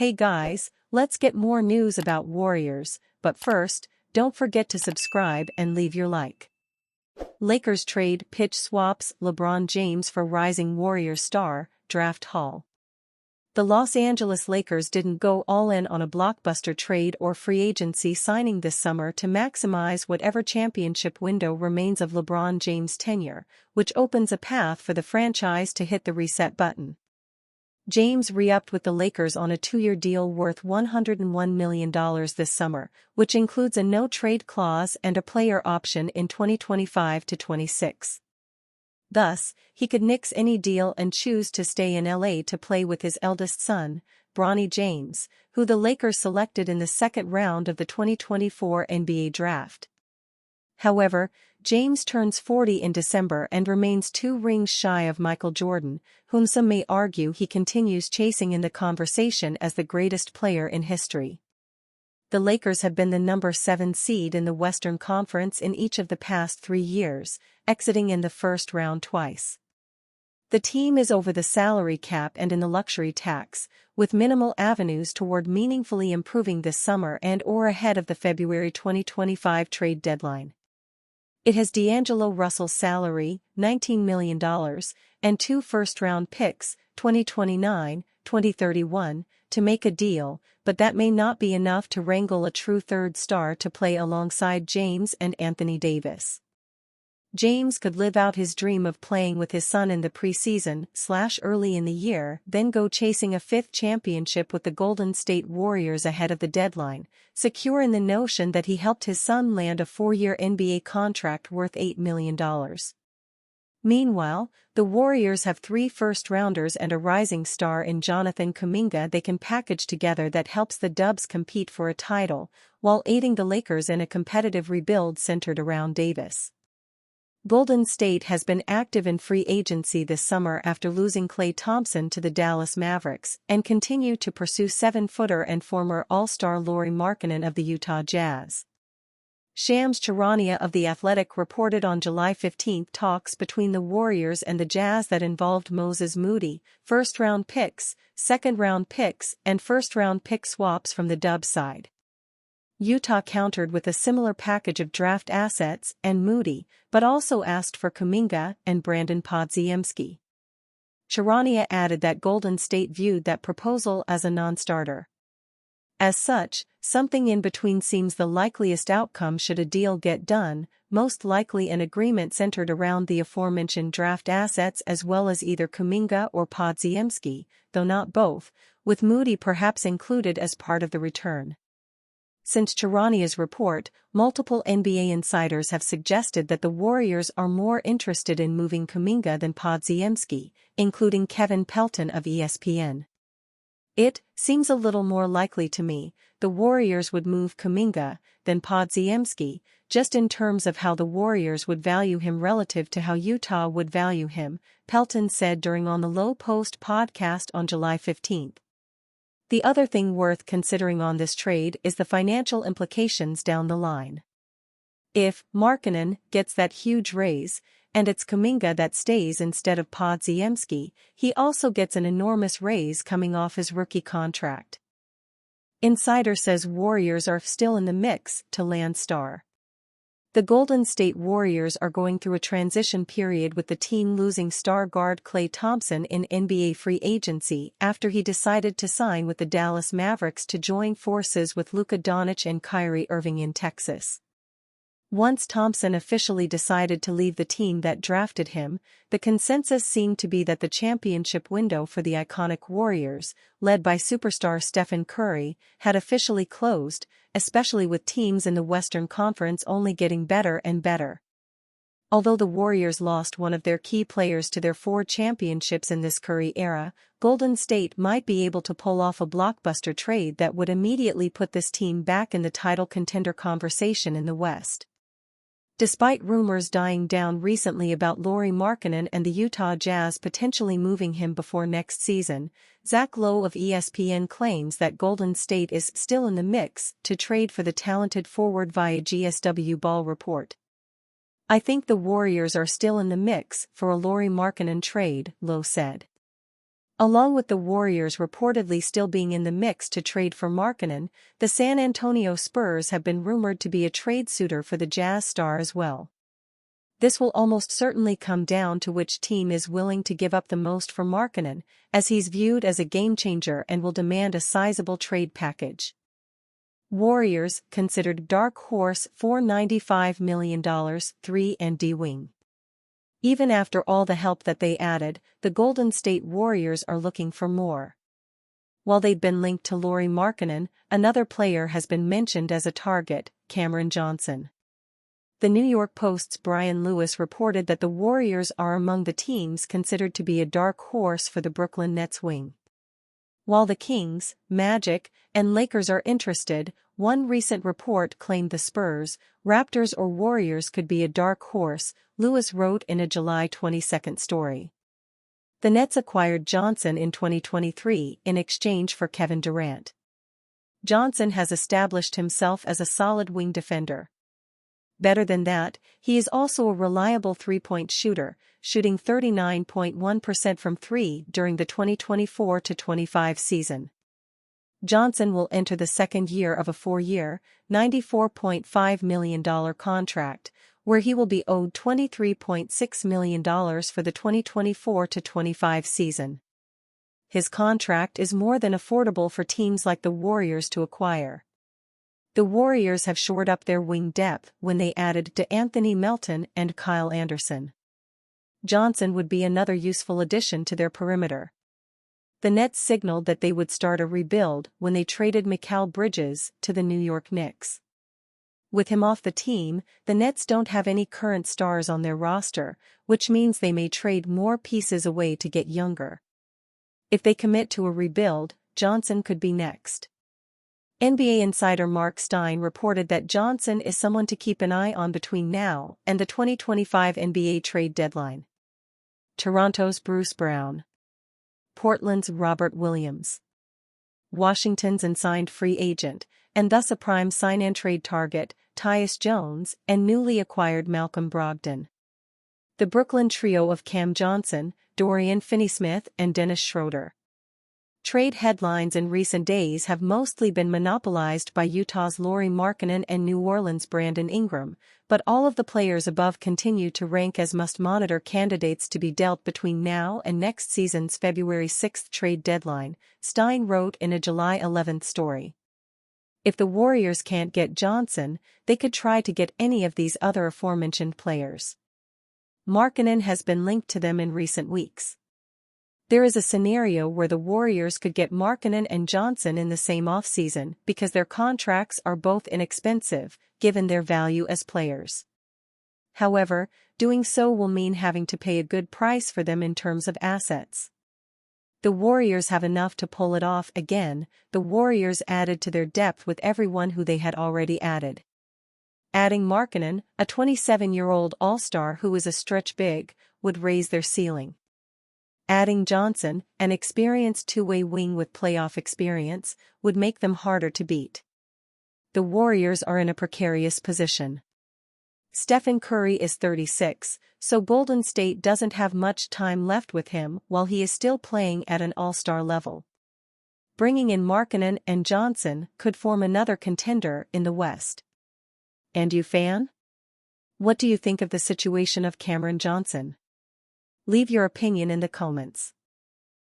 Hey guys, let's get more news about Warriors, but first, don't forget to subscribe and leave your like. Lakers trade pitch swaps LeBron James for rising Warriors star, draft haul. The Los Angeles Lakers didn't go all in on a blockbuster trade or free agency signing this summer to maximize whatever championship window remains of LeBron James' tenure, which opens a path for the franchise to hit the reset button. James re-upped with the Lakers on a 2-year deal worth $101 million this summer, which includes a no-trade clause and a player option in 2025 to 26. Thus, he could nix any deal and choose to stay in LA to play with his eldest son, Bronny James, who the Lakers selected in the second round of the 2024 NBA draft. However, James turns 40 in December and remains 2 rings shy of Michael Jordan, whom some may argue he continues chasing in the conversation as the greatest player in history. The Lakers have been the number 7 seed in the Western Conference in each of the past 3 years, exiting in the first round twice. The team is over the salary cap and in the luxury tax, with minimal avenues toward meaningfully improving this summer and/or ahead of the February 2025 trade deadline. It has D'Angelo Russell's salary, $19 million, and 2 first-round picks, 2029, 2031, to make a deal, but that may not be enough to wrangle a true third star to play alongside James and Anthony Davis. James could live out his dream of playing with his son in the preseason/early in the year, then go chasing a 5th championship with the Golden State Warriors ahead of the deadline, secure in the notion that he helped his son land a 4-year NBA contract worth $8 million. Meanwhile, the Warriors have 3 first-rounders and a rising star in Jonathan Kuminga they can package together that helps the Dubs compete for a title, while aiding the Lakers in a competitive rebuild centered around Davis. Golden State has been active in free agency this summer after losing Klay Thompson to the Dallas Mavericks and continue to pursue 7-footer and former All-Star Lauri Markkanen of the Utah Jazz. Shams Charania of The Athletic reported on July 15 talks between the Warriors and the Jazz that involved Moses Moody, first-round picks, second-round picks, and first-round pick swaps from the Dubs side. Utah countered with a similar package of draft assets and Moody, but also asked for Kuminga and Brandon Podziemski. Charania added that Golden State viewed that proposal as a non-starter. As such, something in between seems the likeliest outcome should a deal get done, most likely an agreement centered around the aforementioned draft assets as well as either Kuminga or Podziemski, though not both, with Moody perhaps included as part of the return. Since Charania's report, multiple NBA insiders have suggested that the Warriors are more interested in moving Kuminga than Podziemski, including Kevin Pelton of ESPN. It seems a little more likely to me the Warriors would move Kuminga than Podziemski, just in terms of how the Warriors would value him relative to how Utah would value him, Pelton said during On the Low Post podcast on July 15. The other thing worth considering on this trade is the financial implications down the line. If Markkanen gets that huge raise, and it's Kuminga that stays instead of Podziemski, he also gets an enormous raise coming off his rookie contract. Insider says Warriors are still in the mix to land star. The Golden State Warriors are going through a transition period with the team losing star guard Klay Thompson in NBA free agency after he decided to sign with the Dallas Mavericks to join forces with Luka Doncic and Kyrie Irving in Texas. Once Thompson officially decided to leave the team that drafted him, the consensus seemed to be that the championship window for the iconic Warriors, led by superstar Stephen Curry, had officially closed, especially with teams in the Western Conference only getting better and better. Although the Warriors lost one of their key players to their 4 championships in this Curry era, Golden State might be able to pull off a blockbuster trade that would immediately put this team back in the title contender conversation in the West. Despite rumors dying down recently about Lauri Markkanen and the Utah Jazz potentially moving him before next season, Zach Lowe of ESPN claims that Golden State is still in the mix to trade for the talented forward via GSW Ball Report. I think the Warriors are still in the mix for a Lauri Markkanen trade, Lowe said. Along with the Warriors reportedly still being in the mix to trade for Markkanen, the San Antonio Spurs have been rumored to be a trade suitor for the Jazz star as well. This will almost certainly come down to which team is willing to give up the most for Markkanen, as he's viewed as a game-changer and will demand a sizable trade package. Warriors considered dark horse $495 million 3-and-D wing. Even after all the help that they added, the Golden State Warriors are looking for more. While they've been linked to Lauri Markkanen, another player has been mentioned as a target, Cameron Johnson. The New York Post's Brian Lewis reported that the Warriors are among the teams considered to be a dark horse for the Brooklyn Nets wing. While the Kings, Magic, and Lakers are interested, one recent report claimed the Spurs, Raptors or Warriors could be a dark horse, Lewis wrote in a July 22 story. The Nets acquired Johnson in 2023 in exchange for Kevin Durant. Johnson has established himself as a solid wing defender. Better than that, he is also a reliable three-point shooter, shooting 39.1% from three during the 2024-25 season. Johnson will enter the second year of a 4-year, $94.5 million contract, where he will be owed $23.6 million for the 2024-25 season. His contract is more than affordable for teams like the Warriors to acquire. The Warriors have shored up their wing depth when they added DeAnthony Melton and Kyle Anderson. Johnson would be another useful addition to their perimeter. The Nets signaled that they would start a rebuild when they traded Mikal Bridges to the New York Knicks. With him off the team, the Nets don't have any current stars on their roster, which means they may trade more pieces away to get younger. If they commit to a rebuild, Johnson could be next. NBA insider Mark Stein reported that Johnson is someone to keep an eye on between now and the 2025 NBA trade deadline. Toronto's Bruce Brown. Portland's Robert Williams. Washington's unsigned free agent, and thus a prime sign-and-trade target, Tyus Jones, and newly acquired Malcolm Brogdon. The Brooklyn trio of Cam Johnson, Dorian Finney-Smith, and Dennis Schroeder. Trade headlines in recent days have mostly been monopolized by Utah's Lauri Markkanen and New Orleans' Brandon Ingram, but all of the players above continue to rank as must-monitor candidates to be dealt between now and next season's February 6 trade deadline, Stein wrote in a July 11 story. If the Warriors can't get Johnson, they could try to get any of these other aforementioned players. Markkanen has been linked to them in recent weeks. There is a scenario where the Warriors could get Markkanen and Johnson in the same offseason because their contracts are both inexpensive, given their value as players. However, doing so will mean having to pay a good price for them in terms of assets. The Warriors have enough to pull it off again. The Warriors added to their depth with everyone who they had already added. Adding Markkanen, a 27-year-old all-star who is a stretch big, would raise their ceiling. Adding Johnson, an experienced two-way wing with playoff experience, would make them harder to beat. The Warriors are in a precarious position. Stephen Curry is 36, so Golden State doesn't have much time left with him while he is still playing at an all-star level. Bringing in Markkanen and Johnson could form another contender in the West. And you, fan? What do you think of the situation of Cameron Johnson? Leave your opinion in the comments.